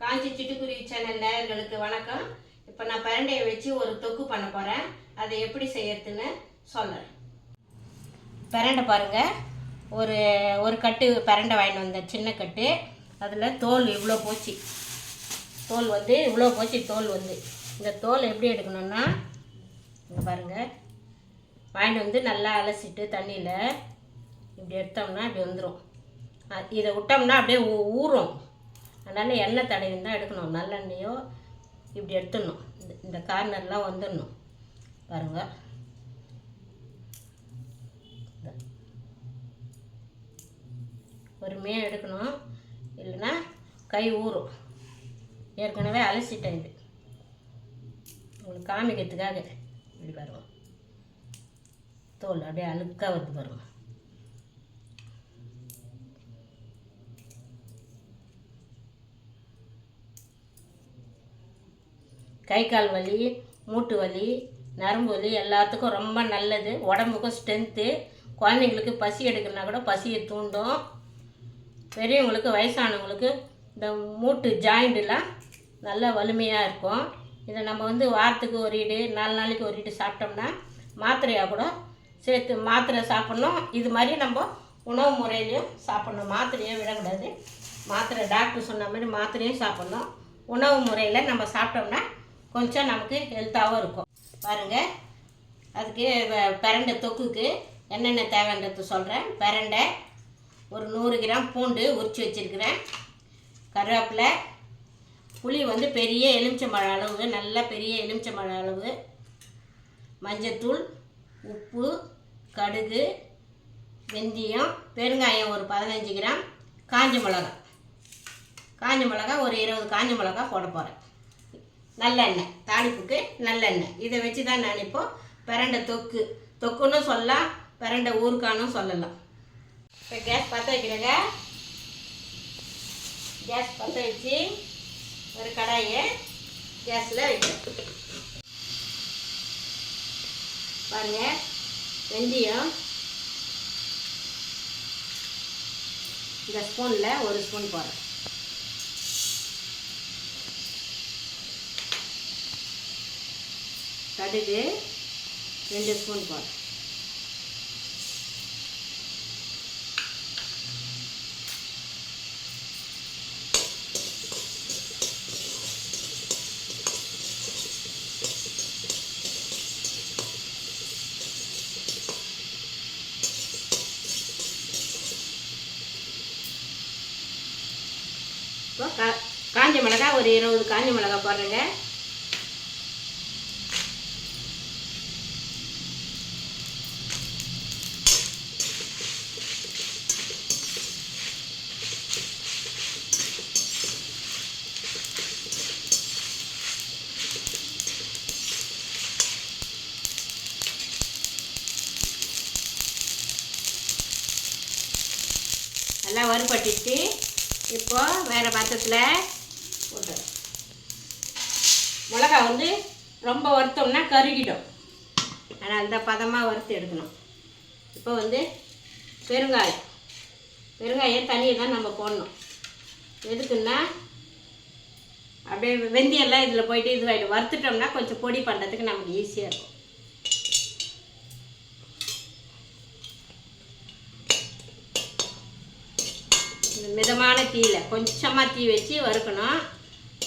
காஞ்சி சிட்டுக்குருவி சேனல் நேயர்களுக்கு வணக்கம். இப்போ நான் பிரண்டையை வச்சு ஒரு தொக்கு பண்ண போகிறேன். அதை எப்படி செய்யறதுன்னு சொல்கிறேன். பிரண்டை பாருங்கள், ஒரு கட்டு பிரண்டை வாங்கிட்டு வந்தேன், சின்ன கட்டு. அதில் தோல் இவ்வளோ போச்சு, தோல் வந்து இவ்வளோ போச்சு. தோல் வந்து இந்த தோல் எப்படி எடுக்கணும்னா, இங்கே பாருங்கள், வாங்கிட்டு வந்து நல்லா அலசிட்டு தண்ணியில் இப்படி எடுத்தோம்னா இப்படி வந்துடும். இதை விட்டோம்னா அப்படியே ஊறும். அதனால் எண்ணெய் தடவி தான் எடுக்கணும். நல்லெண்ணெயோ இப்படி எடுத்துடணும். இந்த கார்னர்லாம் வந்துடணும் பாருங்கள். பொறுமையாக எடுக்கணும், இல்லைன்னா கை ஊறும். ஏற்கனவே அலசிட்டேன், இது உங்களுக்கு காமிக்கிறதுக்காக. இப்படி பாருங்கள், தோல் அப்படியே அழுக்காக வருது பாருங்கள். கை கால் வலி, மூட்டு வலி, நரம்பு வலி எல்லாத்துக்கும் ரொம்ப நல்லது. உடம்புக்கும் ஸ்ட்ரென்த்து. குழந்தைங்களுக்கு பசி எடுக்கணுன்னா கூட பசியை தூண்டும். பெரியவங்களுக்கு, வயசானவங்களுக்கு இந்த மூட்டு ஜாயிண்ட்லாம் நல்லா வலிமையாக இருக்கும். இதை நம்ம வந்து வாரத்துக்கு ஒரு இடு, 4 நாளைக்கு ஒரு இடு சாப்பிட்டோம்னா, மாத்திரையாக கூட சேர்த்து மாத்திரை சாப்பிட்ணும். இது மாதிரி நம்ம உணவு முறையிலையும் சாப்பிட்ணும். மாத்திரையே விடக்கூடாது. மாத்திரை டாக்டர் சொன்ன மாதிரி மாத்திரையும் சாப்பிட்ணும். உணவு முறையில் நம்ம சாப்பிட்டோம்னா கொஞ்சம் நமக்கு ஹெல்த்தாகவும் இருக்கும். பாருங்கள், அதுக்கு பிரண்டை தொக்குக்கு என்னென்ன தேவைன்றது சொல்கிறேன். பிரண்டை, ஒரு 100 கிராம் பூண்டு உரித்து வச்சுருக்கிறேன், கருவேப்பிலை, புளி வந்து பெரிய எலுமிச்சம்பழம் அளவு, நல்லா பெரிய எலுமிச்சம்பழம் அளவு, மஞ்சத்தூள், உப்பு, கடுகு, வெந்தயம், பெருங்காயம் ஒரு 15 கிராம், காஞ்ச மிளகா ஒரு 20 காஞ்ச மிளகா போட போகிறேன். நல்லெண்ணெய், தாளிப்புக்கு நல்லெண்ணெய். இதை வச்சு தான் நான் இப்போது பிரண்டை தொக்குன்னு சொல்லலாம், பிரண்டை ஊறுக்கானும் சொல்லலாம். இப்போ கேஸ் பற்ற வைக்கிறேங்க. கேஸ் பற்ற வச்சு ஒரு கடாயை கேஸில் வைக்கிறேன். பாருங்கள், வெந்தயம் இந்த ஸ்பூனில் 1 ஸ்பூன் போடுறேன். கடுகு 2 ஸ்பூன் போடுறேன். இப்போ காஞ்ச மிளகா ஒரு 20 காஞ்ச மிளகா போடுறேங்க. நல்லா வறுபட்டுச்சு. இப்போ வேறு பாத்திரத்தில் போட்டுறேன். மிளகா வந்து ரொம்ப வறுத்தோம்னா கருகிடும். ஆனால் அந்த பதமாக வறுத்து எடுக்கணும். இப்போ வந்து பெருங்காயம் தனியை தான் நம்ம போடணும். எதுக்குன்னா அப்படியே வெந்தயம்லாம் இதில் போயிட்டு இதுவாகிடும். வறுத்துட்டோம்னா கொஞ்சம் பொடி பண்ணுறதுக்கு நமக்கு ஈஸியாக இருக்கும். மிதமான தீயில் கொஞ்சமாக தீ வச்சு வறுக்கணும்.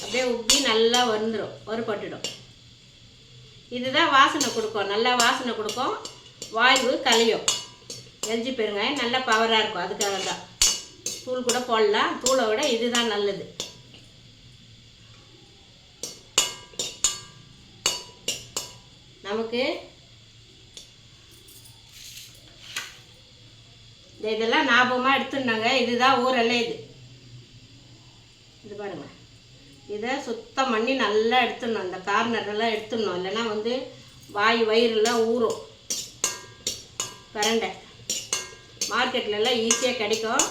அப்படியே உப்பி நல்லா வறுபட்டுடும். இதுதான் வாசனை கொடுக்கும், நல்லா வாசனை கொடுக்கும், வாய்வு கலையும். எல்ஜி பெருங்காயம் நல்லா பவராக இருக்கும். அதுக்காக தான் தூள் கூட போடலாம். தூளை விட இதுதான் நல்லது. நமக்கு இதெல்லாம் ஞாபகமாக எடுத்துருந்தாங்க. இதுதான் ஊரெல்லாம். இது பாருங்கள், இதை சுத்தம் பண்ணி நல்லா எடுத்துடணும். இந்த கார்னரெல்லாம் எடுத்துடணும், இல்லைன்னா வந்து வயிறுலாம் ஊறும். பிரண்டை மார்க்கெட்லலாம் ஈஸியாக கிடைக்கும்.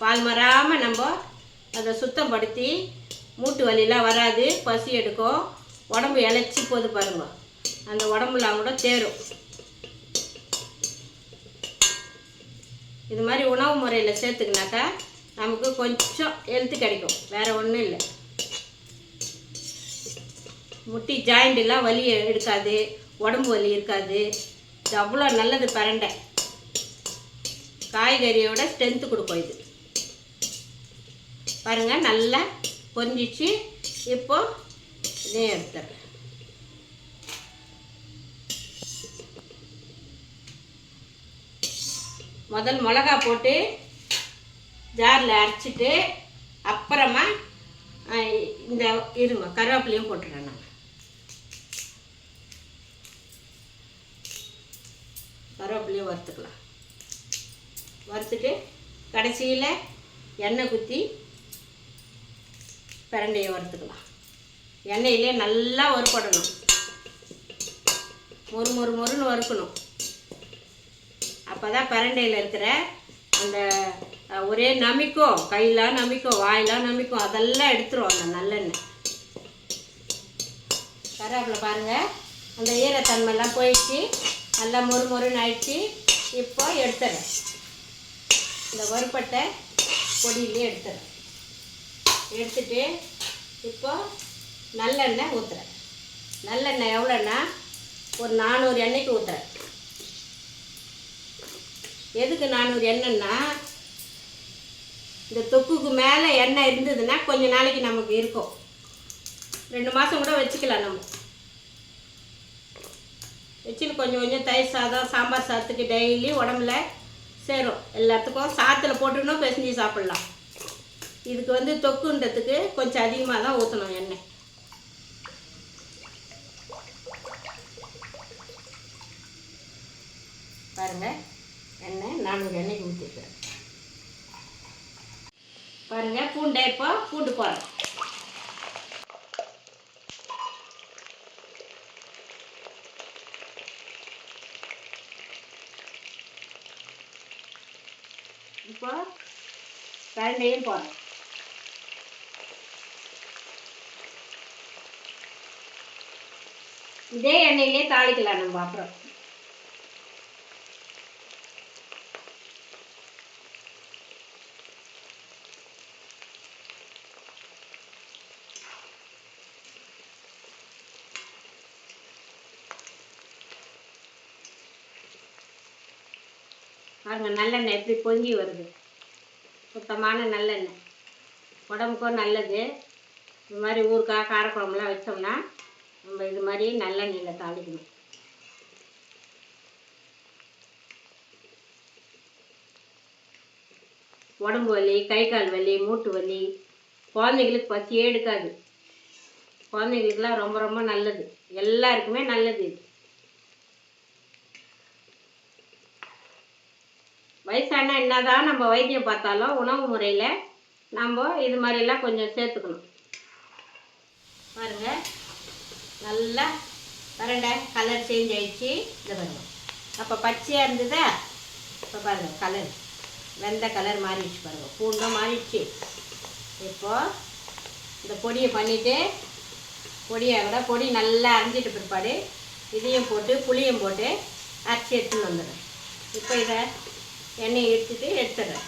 பால் மறாமல் நம்ம அதை சுத்தப்படுத்தி மூட்டு வலிலாம் வராது, பசி எடுக்கும், உடம்பு இழைச்சி போது பாருங்க, அந்த உடம்புலாம் கூட தேரும். இது மாதிரி உணவு முறையில் சேர்த்துக்கினாக்கா நமக்கு கொஞ்சம் ஹெல்த்து கிடைக்கும். வேறு ஒன்றும் இல்லை. முட்டி ஜாயிண்டெல்லாம் வலி எடுக்காது, உடம்பு வலி இருக்காது. இது அவ்வளோ நல்லது பிரண்டை. காய்கறியோட ஸ்ட்ரென்த்து கொடுக்கும் இது. பாருங்கள் நல்லா பொரிஞ்சிச்சு. இப்போது இதையும் எடுத்துறேன். முதல் மிளகா போட்டு ஜாரில் அரைச்சிட்டு அப்புறமா இந்த இருங்க கருவேப்பிலையும் போட்டுறேன். நான் கருவேப்பிலையும் வறுத்துக்கலாம். வறுத்துட்டு கடைசியில் எண்ணெய் ஊற்றி பிரண்டையை வறுத்துக்கலாம். எண்ணெயிலே நல்லா வறுப்படணும். மொறு மொறு மொறுன்னு வறுக்கணும். அப்போ தான் பிரண்டையில் இருக்கிற அந்த ஒரே நமிக்கும், கையெலாம் நமிக்கும், வாயெலாம் நமிக்கும், அதெல்லாம் எடுத்துரும் அந்த நல்லெண்ணெய். கருவேப்பிலை பாருங்கள் அந்த ஈரத்தன்மைலாம் போயிடுச்சு, நல்லா மொறு மொறுன்னு ஆயிடுச்சு. இப்போ எடுத்துறேன். இந்த வறுப்பட்டை பொடியிலே எடுத்துறேன். எடுத்துட்டு இப்போ நல்லெண்ணெய் ஊற்றுறேன். நல்லெண்ணெய் எவ்வளோன்னா ஒரு 400 எண்ணெய்க்கு ஊற்றுறேன். எதுக்கு 400 எண்ணெய்னா, இந்த தொக்குக்கு மேலே எண்ணெய் இருந்ததுன்னா கொஞ்சம் நாளைக்கு நமக்கு இருக்கும். 2 மாதம் கூட வச்சுக்கலாம். நம்ம வச்சுன்னு கொஞ்சம் கொஞ்சம் தயிர் சாதம், சாம்பார் சாதத்துக்கு டெய்லி உடம்புல சேரும். எல்லாத்துக்கும் சாத்தில் போட்டுக்கணும், பிசைஞ்சு சாப்பிட்லாம். இதுக்கு தொக்குன்றதுக்கு கொஞ்சம் அதிகமாக தான் ஊற்றணும் எண்ணெய். பாருங்கள் எண்ணெய் 400 எண்ணெய்க்கு ஊற்றிக்கிறேன். பாருங்கள் பூண்டை இப்போ பூண்டு போடுறேன். இப்போ பிரண்டையும் போடுறேன். இதே எண்ணெயிலே தாளிக்கலாம் நம்ம. அப்புறம் பாருங்கள் நல்லெண்ணெய் எப்படி பொங்கி வருது. சுத்தமான நல்லெண்ணெய், உடம்புக்கும் நல்லது. இது மாதிரி ஊறுகாய் காரக்குழம்புலாம் வச்சோம்னா நம்ம இது மாதிரி நல்லெண்ணெயில் தாளிக்கணும். உடம்பு வலி, கை கால் வலி, மூட்டு வலி, குழந்தைங்களுக்கு பசியே எடுக்காது. குழந்தைங்களுக்குலாம் ரொம்ப ரொம்ப நல்லது. எல்லாருக்குமே நல்லது இது. வயசானா என்னதான் நம்ம வைத்தியம் பார்த்தாலும் உணவு முறையில் நம்ம இது மாதிரிலாம் கொஞ்சம் சேர்த்துக்கணும். பாருங்கள் நல்லா பிரண்டை கலர் சேஞ்ச் ஆகிடுச்சு. இதை பாருங்கள், அப்போ பச்சையாக இருந்ததா, இப்போ பாருங்கள் கலர் வெந்த கலர் மாறிடுச்சு. பாருங்கள் பூண்டும் மாறிடுச்சு. இப்போது இந்த பொடியை பண்ணிவிட்டு பொடி நல்லா அரைஞ்சிட்டு பிற்பாடு இதையும் போட்டு புளியும் போட்டு அரைச்சி எடுத்துன்னு வந்துடுறேன். இப்போ இதை எண்ணெயை எடுத்துடுறேன்.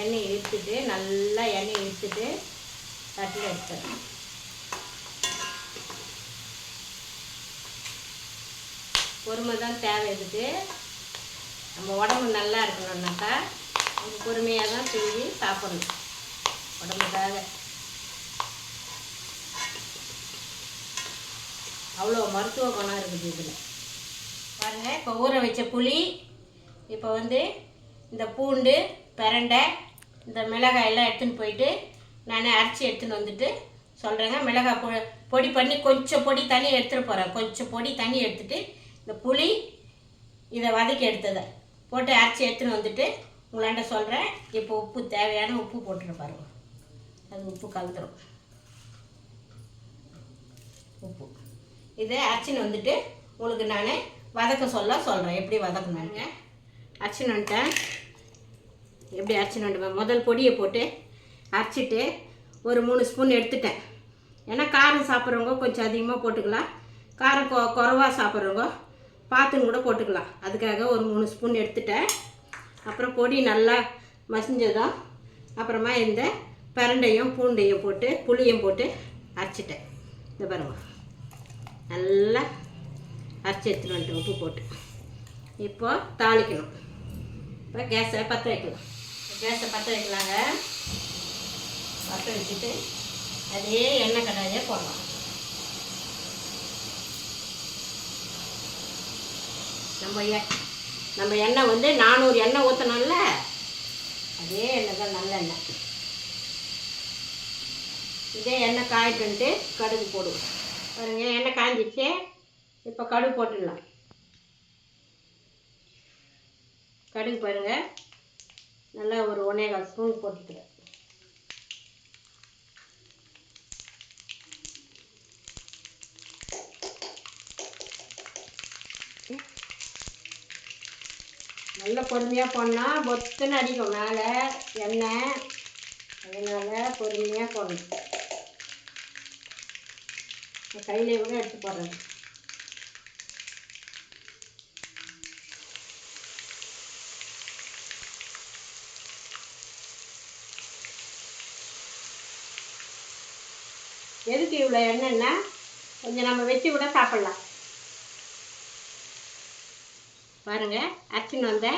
எண்ணெயை எடுத்துட்டு நல்லா எண்ணெயை எடுத்துட்டு தட்டில் எடுத்துடுறேன். பொறுமை தான் தேவை. இதுக்கு நம்ம உடம்பு நல்லா இருக்கணும்னாக்கா நம்ம பொறுமையாக தான் செஞ்சு சாப்பிடணும். உடம்புக்காக அவ்வளோ மருத்துவ குணம் இருக்குது இதில். பாருங்கள் இப்போ ஊற வச்ச புளி, இப்போ இந்த பூண்டு, பிரண்டை, இந்த மிளகாய் எல்லாம் எடுத்துன்னு போயிட்டு நான் அரைச்சி எடுத்துன்னு வந்துட்டு சொல்கிறேங்க. மிளகாய் பொடி பண்ணி கொஞ்சம் பொடி தண்ணி எடுத்துகிட்டு போகிறேன். கொஞ்சம் பொடி தண்ணி எடுத்துகிட்டு இந்த புளி இதை வதக்கி எடுத்ததை போட்டு அரைச்சி எடுத்துன்னு வந்துட்டு உங்களாண்ட சொல்கிறேன். இப்போ உப்பு தேவையான உப்பு போட்டுரு பாருங்க. அது உப்பு கலந்துடும். உப்பு இதை அரைச்சின்னு வந்துட்டு உங்களுக்கு நான் வதக்க சொல்கிறேன் எப்படி வதக்கணுங்க. அரைச்சின்னு வந்துட்டேன். எப்படி அரைச்சின்னு வந்துட்டேன், முதல் பொடியை போட்டு அரைச்சிட்டு ஒரு 3 ஸ்பூன் எடுத்துட்டேன். ஏன்னா காரம் சாப்பிட்றவங்க கொஞ்சம் அதிகமாக போட்டுக்கலாம், காரம் குறைவாக சாப்பிட்றவங்க பார்த்துன்னு கூட போட்டுக்கலாம். அதுக்காக ஒரு 3 ஸ்பூன் எடுத்துட்டேன். அப்புறம் பொடி நல்லா மசிஞ்சதும் அப்புறமா இந்த பிரண்டையும் பூண்டையும் போட்டு புளியும் போட்டு அரைச்சிட்டேன். இந்த பாருங்க, நல்லா அரைச்சி எடுத்துட்டு வந்துட்டு உப்பு போட்டு. இப்போ தாளிக்கணும். இப்போ கேஸை பற்ற வைக்கலாம். பற்ற வச்சுட்டு அதே எண்ணெய் கடாயை போடலாம். நம்ம எண்ணெய் வந்து 400 எண்ணெய் ஊற்றணும்ல, அதே எண்ணெய் தான் நல்லெண்ணெய். இதே எண்ணெய் காயிட்டுன்ட்டு கடுகு போடுவோம். பாருங்க, எண்ணெய் காய்ஞ்சிச்சு. இப்போ கடுகு போட்டுடலாம். கடுகு பாருங்க, நல்லா ஒரு 1.25 ஸ்பூன் போட்டுக்கிறேன். நல்லா பொறுமையாக போடணும், பொத்துன்னு அடிக்கும் மேலே எண்ணெய். அதனால் பொறுமையாக போடணும். கையிலே கூட எடுத்து போடுறேன். எதுக்கு இவ்வளோ எண்ணெய்னா, கொஞ்சம் நம்ம வச்சு கூட சாப்பிட்லாம். பாருங்கள், அரைச்சின்னு வந்த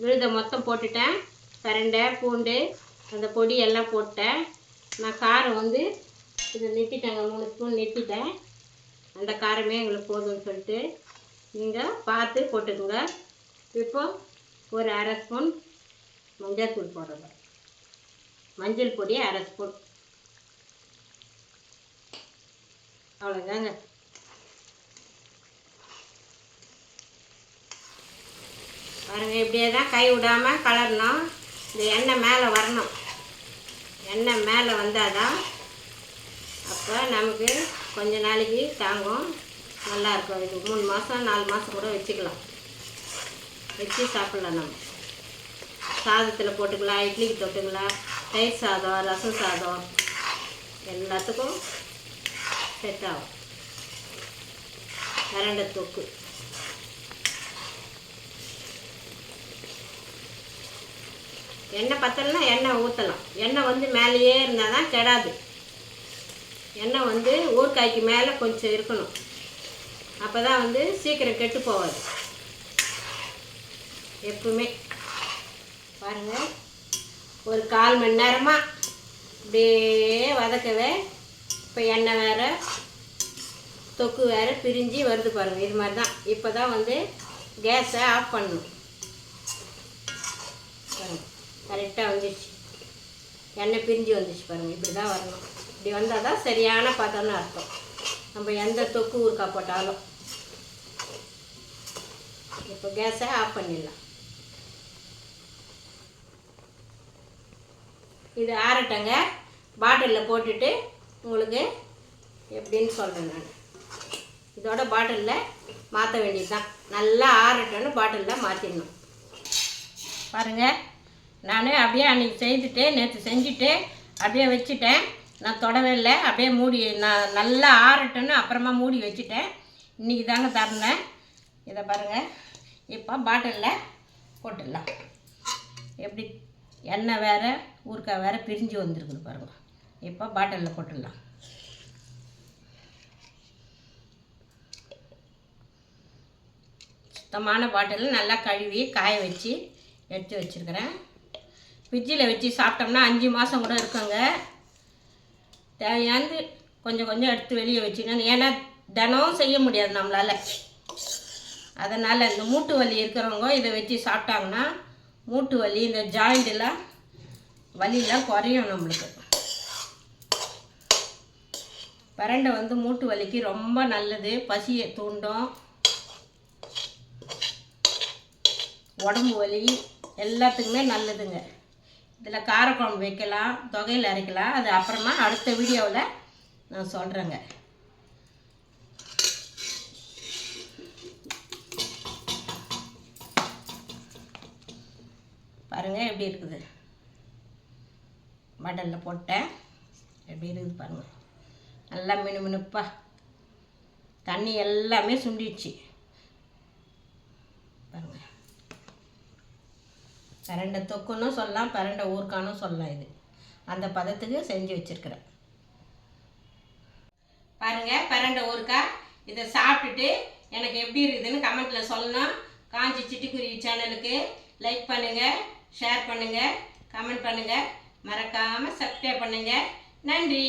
விழுதை மொத்தம் போட்டுட்டேன். பிரண்டை, பூண்டு, அந்த பொடி எல்லாம் போட்டேன். நான் காரம் வந்து இதை நிறுத்திட்டேங்க, 3 ஸ்பூன் நிறுத்திட்டேன். அந்த காரமே எங்களுக்கு போதும்னு சொல்லிட்டு நீங்கள் பார்த்து போட்டுக்கோங்க. இப்போ ஒரு 1/2 ஸ்பூன் மஞ்சள் தூள் போடுறோம். மஞ்சள் பொடி 1/2 ஸ்பூன், அவ்வளோதாங்க. பாருங்கள், இப்படியே தான் கை விடாமல் கலரணும். இந்த எண்ணெய் மேலே வரணும். எண்ணெய் மேலே வந்தால் தான் அப்போ நமக்கு கொஞ்ச நாளைக்கு தாங்கும், நல்லாயிருக்கும். இது 3 மாதம் 4 மாதம் கூட வச்சுக்கலாம், வச்சு சாப்பிட்லாம். நம்ம சாதத்தில் போட்டுக்கலாம், இட்லிக்கு தொட்டுக்கலாம், தயிர் சாதம், ரசம் சாதம் எல்லாத்துக்கும் செட் ஆகும். பிரண்டை தொக்கு. எண்ணெய் பத்தலைன்னா எண்ணெய் ஊற்றலாம். எண்ணெய் வந்து மேலேயே இருந்தால் தான் கெடாது. எண்ணெய் வந்து ஊறுகாய்க்கு மேலே கொஞ்சம் இருக்கணும், அப்போ தான் வந்து சீக்கிரம் கெட்டு போகாது எப்பவுமே. பாருங்கள், ஒரு 1/4 மணி நேரமாக அப்படியே வதக்கவே. இப்போ எண்ணெய் வேறு தொக்கு வேறு பிரிஞ்சு வருது பாருங்கள். இது மாதிரி தான். இப்போ தான் வந்து கேஸை ஆஃப் பண்ணணும். பாருங்கள், கரெக்டாக வந்துடுச்சு. எண்ணெய் பிரிஞ்சு வந்துச்சு பாருங்கள். இப்படி தான் வரணும். இப்படி வந்தால் தான் சரியான பதம்னு அர்த்தம். நம்ம எந்த தொக்கு ஊறுகாய் போட்டாலும். இப்போ கேஸை ஆஃப் பண்ணிடலாம். இது ஆறட்டங்க. பாட்டிலில் போட்டுட்டு உங்களுக்கு எப்படின்னு சொல்கிறேன் நான். இதோட பாட்டிலில் மாற்ற வேண்டியது தான். நல்லா ஆறட்டன்னு பாட்டிலில் மாற்றிடணும். பாருங்கள், நான் அப்படியே அன்றைக்கி செய்துட்டு நேற்று செஞ்சுட்டு அப்படியே வச்சுட்டேன். நான் தொடவே இல்லை, அப்படியே மூடி நான் நல்லா ஆறட்டன்னு அப்புறமா மூடி வச்சுட்டேன். இன்றைக்கி தாங்க தரேன். இதை பாருங்கள், இப்போ பாட்டிலில் போட்டுடலாம். எப்படி எண்ணெய் வேறு ஊறுகாய் வேறு பிரிஞ்சு வந்துருக்குது பாருங்கள். இப்போ பாட்டிலில் போட்டுடலாம். சுத்தமான பாட்டில் நல்லா கழுவி காய வச்சு எடுத்து வச்சுருக்கிறேன். ஃப்ரிட்ஜில் வச்சு சாப்பிட்டோம்னா 5 மாதம் கூட இருக்குங்க. தேவையானது கொஞ்சம் கொஞ்சம் எடுத்து வெளியே வச்சுக்கணும். ஏன்னா தினம் செய்ய முடியாது நம்மளால். அதனால் இந்த மூட்டு வலி இருக்கிறவங்க இதை வச்சு சாப்பிட்டாங்கன்னா மூட்டு வலி, இந்த ஜாயிண்டெல்லாம் வலியெல்லாம் குறையும் நம்மளுக்கு. பிரண்டை வந்து மூட்டு வலிக்கு ரொம்ப நல்லது, பசியை தூண்டும், உடம்பு வலி எல்லாத்துக்குமே நல்லதுங்க. இதில் காரக்குழம்பு வைக்கலாம், தொகையில் அரைக்கலாம். அது அப்புறமா அடுத்த வீடியோவில் நான் சொல்கிறேங்க. பாருங்கள் எப்படி இருக்குது. பாட்டிலில் போட்டேன், எப்படி இருக்குது பாருங்கள். நல்லா மினுமினுப்பா தண்ணி எல்லாமே சுண்டிடுச்சு பாருங்கள். பிரண்டை தொக்குன்னு சொல்லலாம், பிரண்டை ஊறுகான்னு சொல்லலாம். இது அந்த பதத்துக்கு செஞ்சு வச்சுருக்கிறேன். பாருங்கள் பிரண்டை ஊறுகாய். இதை சாப்பிட்டுட்டு எனக்கு எப்படி இருக்குதுன்னு கமெண்ட்டில் சொல்லணும். காஞ்சி சிட்டுக்குருவி சேனலுக்கு லைக் பண்ணுங்கள், ஷேர் பண்ணுங்கள், கமெண்ட் பண்ணுங்கள், மறக்காமல் சப்ஸ்கிரைப் பண்ணுங்கள். நன்றி.